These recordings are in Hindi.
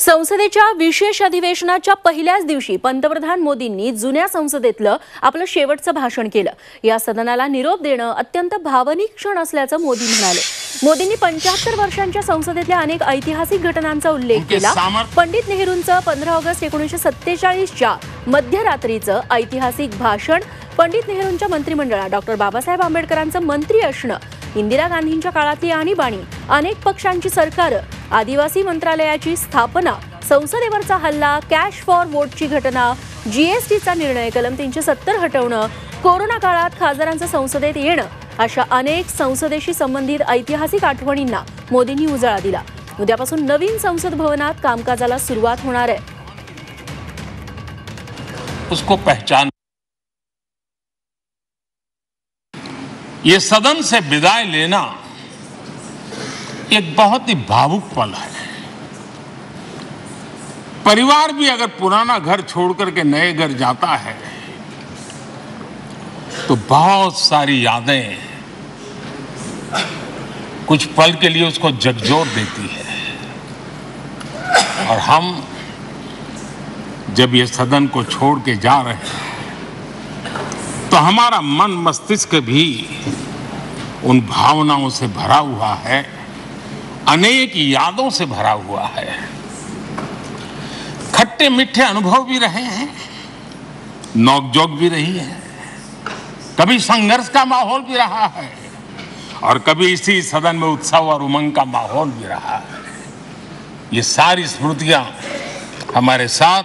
संसदेच्या विशेष अधिवेशनाच्या पहिल्याच दिवशी पंतप्रधान मोदींनी जुन्या संसदेतलं आपलं शेवटचं भाषण केलं। या सदनाला निरोप देणं अत्यंत भावनिक क्षण असल्याचं मोदी म्हणाले। मोदींनी 75 वर्षांच्या संसदेतल्या अनेक ऐतिहासिक घटनांचा उल्लेख केला। पंडित नेहरूंचं 15 ऑगस्ट 1947च्या मध्यरात्रीचं ऐतिहासिक भाषण, पंडित नेहरूंच्या मंत्रिमंडळात डॉक्टर बाबासाहेब आंबेडकरांचं मंत्री असणं, इंदिरा गांधींच्या काळातली आणीबाणी, अनेक पक्षांची सरकार, आदिवासी मंत्रालयाची स्थापना, संसदेवरचा हल्ला, कॅश फॉर वोटची घटना, जीएसटीचा निर्णय, कलम 370 हटवणं, कोरोना काळात खासदारांचं संसदेत येणं, अशा अनेक संसदेशी संबंधित ऐतिहासिक आठवणींना मोदींनी उजाळा दिला। उद्यापासून नवीन संसद भवनात कामकाजाला सुरुवात होणार आहे। उसको पहचान, ये सदन से विदाई लेना एक बहुत ही भावुक पल है। परिवार भी अगर पुराना घर छोड़कर के नए घर जाता है तो बहुत सारी यादें कुछ पल के लिए उसको झकझोर देती है। और हम जब ये सदन को छोड़ के जा रहे हैं तो हमारा मन मस्तिष्क भी उन भावनाओं से भरा हुआ है, अनेक यादों से भरा हुआ है। खट्टे मीठे अनुभव भी रहे हैं, नोकझोंक भी रही है, कभी संघर्ष का माहौल भी रहा है और कभी इसी सदन में उत्सव और उमंग का माहौल भी रहा है। ये सारी स्मृतियां हमारे साथ,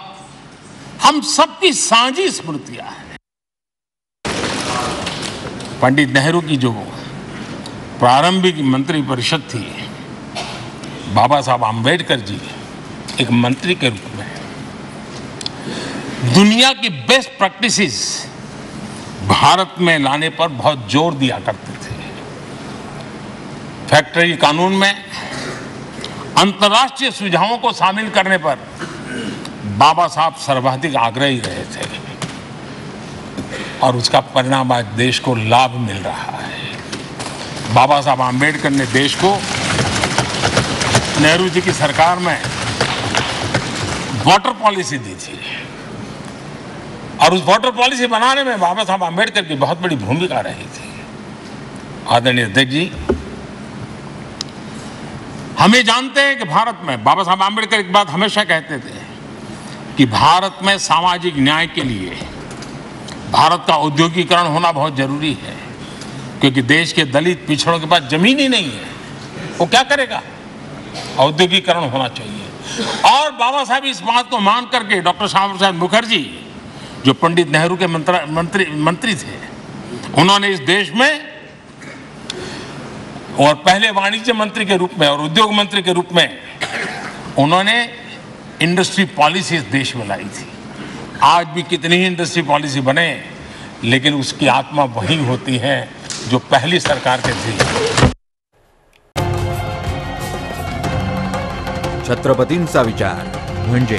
हम सबकी साझी स्मृतियां हैं। पंडित नेहरू की जो प्रारंभिक मंत्रिपरिषद थी, बाबा साहब आंबेडकर जी एक मंत्री के रूप में दुनिया की बेस्ट प्रैक्टिसेस भारत में लाने पर बहुत जोर दिया करते थे। फैक्ट्री कानून में अंतर्राष्ट्रीय सुझावों को शामिल करने पर बाबा साहब सर्वाधिक आग्रही रहे थे और उसका परिणाम आज देश को लाभ मिल रहा है। बाबा साहब आंबेडकर ने देश को नेहरू जी की सरकार में वाटर पॉलिसी दी थी और उस वाटर पॉलिसी बनाने में बाबा साहब आंबेडकर की बहुत बड़ी भूमिका रही थी। आदरणीय अध्यक्ष जी, हम ये जानते हैं कि भारत में बाबा साहब आंबेडकर एक बात हमेशा कहते थे कि भारत में सामाजिक न्याय के लिए भारत का औद्योगिकरण होना बहुत जरूरी है, क्योंकि देश के दलित पिछड़ों के पास जमीन ही नहीं है, वो क्या करेगा? औद्योगिकरण होना चाहिए। और बाबा साहब इस बात को मान करके डॉक्टर श्यामा प्रसाद मुखर्जी, जो पंडित नेहरू के मंत्री थे, उन्होंने इस देश में और पहले वाणिज्य मंत्री के रूप में और उद्योग मंत्री के रूप में उन्होंने इंडस्ट्री पॉलिसी इस देश में लाई थी। आज भी कितनी ही इंडस्ट्री पॉलिसी बने, लेकिन उसकी आत्मा वही होती है जो पहली सरकार के थी। छत्रपतींचा विचार म्हणजे